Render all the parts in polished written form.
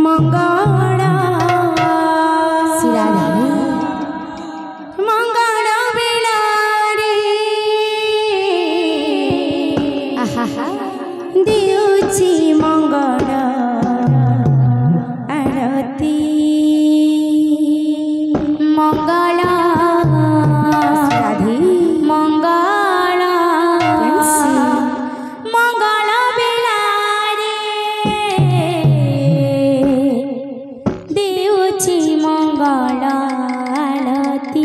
मंगल शिराधे मंगल बिलारी आहा दिउची मंगल आरती मंगल शिराधे मंगल मंगल बिलारी दिउची मंगल आरती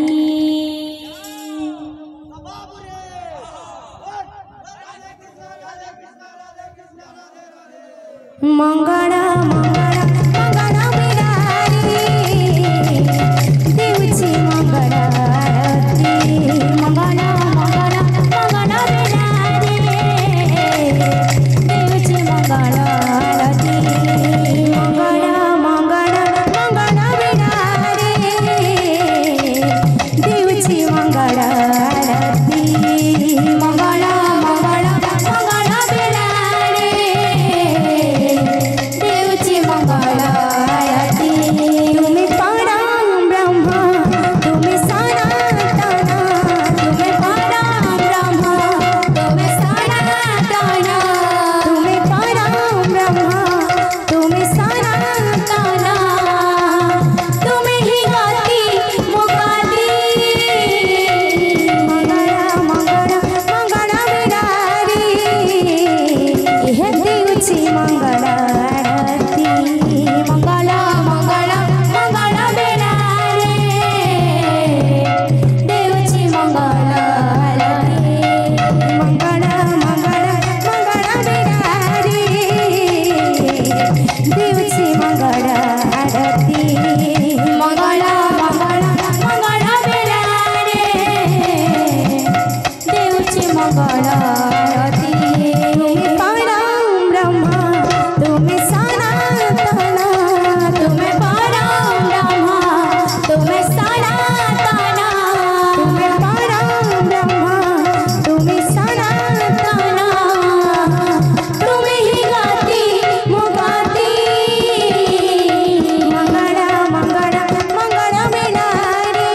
मंगल मंगल मंगल बिलारी दिउची मंगल आरती मंगल मंगल मंगल बिलारी दिउची मंगल आरती मंगल मंगल मंगल बिलारी दिउची मंगल आरती मंगल मंगल मंगल बिलारी देवची मंगल आरती तुम्हें परम ब्रह्म तुम्हें सनातन तुम्हें परम ब्रह्म तुम्हें सनातन तुम्हें परम ब्रह्म तुम्हें सनातन तुम्हें ही गति मुक्ति मंगल मंगल मंगल बिलारी यह देवची मंगल आरती मंगल मंगल मंगल बिलारी देवची मंगल आरती मंगल मंगल मंगल बिलारी देवची मंगल आरती मंगल मंगल मंगल बिलारी देवची मंगल आरती परम ब्रह्म तुम्हें सनातन तुम्हें परम ब्रह्म तुम्हें सनातन तुम्हें परम ब्रह्म तुम्हें सनातन तुम्हें ही गति मुक्ति मंगल मंगल मंगल बिलारी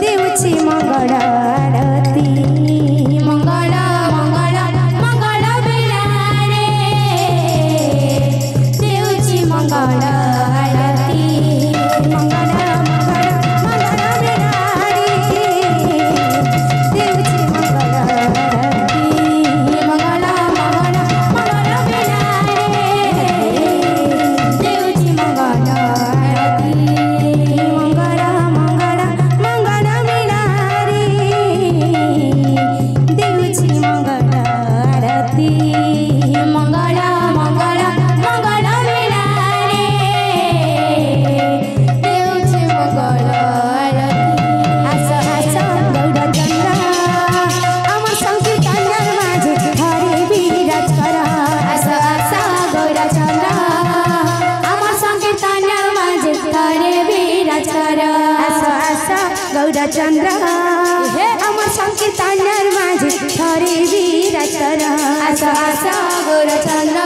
देवची मंगल आरती मंगल मंगल मंगल बिलारी देवची मंगल आरती मंगल मंगल मंगल बिलारी देवची मंगल आरती मंगल मंगल मंगल बिलारी देवची मंगल आरती मंगल मंगल मंगल बिलारी देवची मंगल आरती मंगल मंगल मंगल बिलारी देवची मंगल आरती आस आस गौरचंद्र अमर संकीर्तन माझे हरे विराज कर आस आस गौरचंद्र अमर संकीर्तन माझे हरे विराज कर आस आस गौरचंद्र अमर संकीर्तन माझे हरे विराज कर आस आस गौरचंद्र